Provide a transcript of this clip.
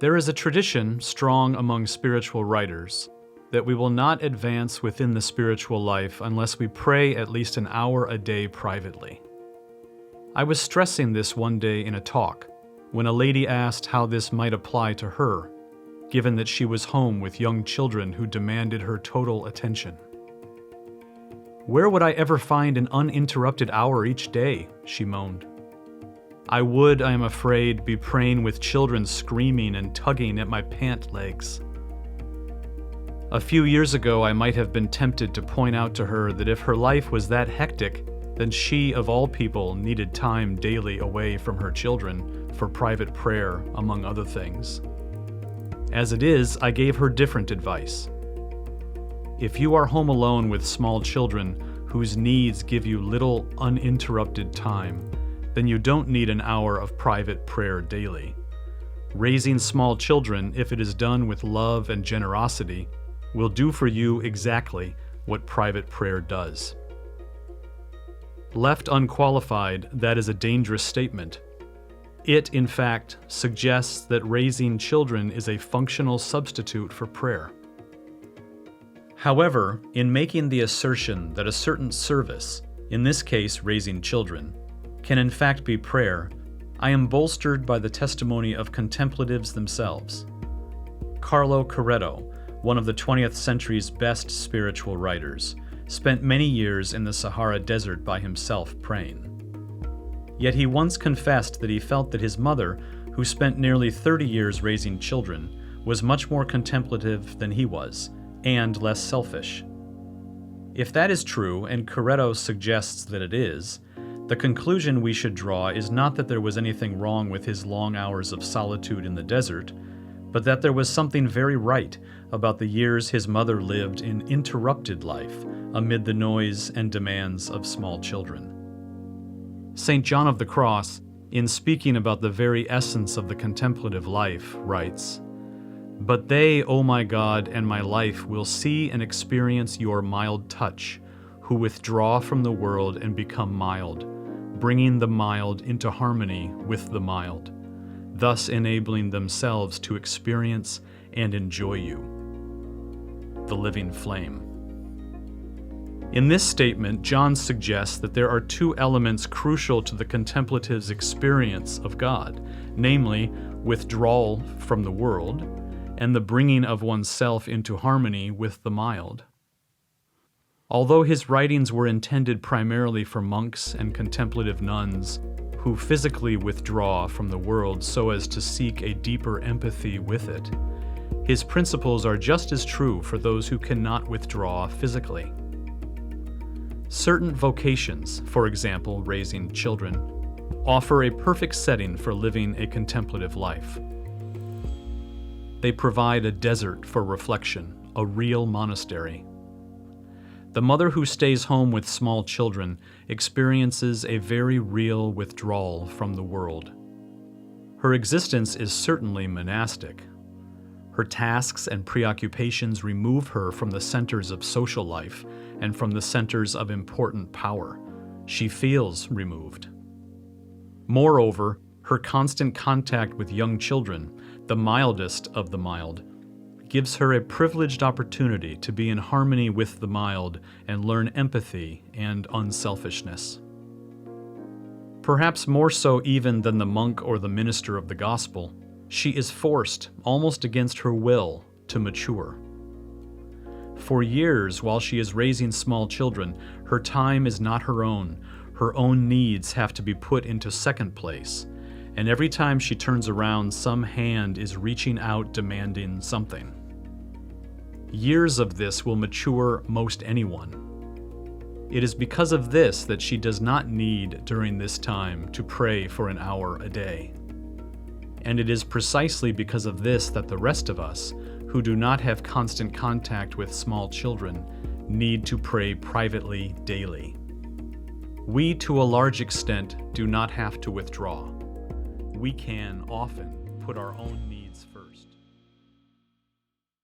There is a tradition strong among spiritual writers that we will not advance within the spiritual life unless we pray at least an hour a day privately. I was stressing this one day in a talk when a lady asked how this might apply to her, given that she was home with young children who demanded her total attention. "Where would I ever find an uninterrupted hour each day?" she moaned. "I would, I am afraid, be praying with children screaming and tugging at my pant legs." A few years ago, I might have been tempted to point out to her that if her life was that hectic, then she, of all people, needed time daily away from her children for private prayer, among other things. As it is, I gave her different advice. If you are home alone with small children whose needs give you little uninterrupted time, then you don't need an hour of private prayer daily. Raising small children, if it is done with love and generosity, will do for you exactly what private prayer does. Left unqualified, that is a dangerous statement. It, in fact, suggests that raising children is a functional substitute for prayer. However, in making the assertion that a certain service, in this case raising children, can in fact be prayer, I am bolstered by the testimony of contemplatives themselves. Carlo Coretto, one of the 20th century's best spiritual writers, spent many years in the Sahara Desert by himself praying. Yet he once confessed that he felt that his mother, who spent nearly 30 years raising children, was much more contemplative than he was, and less selfish. If that is true, and Coretto suggests that it is, the conclusion we should draw is not that there was anything wrong with his long hours of solitude in the desert, but that there was something very right about the years his mother lived in interrupted life amid the noise and demands of small children. St. John of the Cross, in speaking about the very essence of the contemplative life, writes, "But they, O my God and my life, will see and experience your mild touch, who withdraw from the world and become mild, bringing the mild into harmony with the mild, thus enabling themselves to experience and enjoy you." The living flame. In this statement, John suggests that there are two elements crucial to the contemplative's experience of God, namely, withdrawal from the world and the bringing of oneself into harmony with the mild. Although his writings were intended primarily for monks and contemplative nuns who physically withdraw from the world so as to seek a deeper empathy with it, his principles are just as true for those who cannot withdraw physically. Certain vocations, for example, raising children, offer a perfect setting for living a contemplative life. They provide a desert for reflection, a real monastery. The mother who stays home with small children experiences a very real withdrawal from the world. Her existence is certainly monastic. Her tasks and preoccupations remove her from the centers of social life and from the centers of important power. She feels removed. Moreover, her constant contact with young children, the mildest of the mild, gives her a privileged opportunity to be in harmony with the mild and learn empathy and unselfishness. Perhaps more so even than the monk or the minister of the gospel, she is forced, almost against her will, to mature. For years, while she is raising small children, her time is not her own. Her own needs have to be put into second place, and every time she turns around, some hand is reaching out demanding something. Years of this will mature most anyone. It is because of this that she does not need, during this time, to pray for an hour a day. And it is precisely because of this that the rest of us, who do not have constant contact with small children, need to pray privately daily. We, to a large extent, do not have to withdraw. We can often put our own needs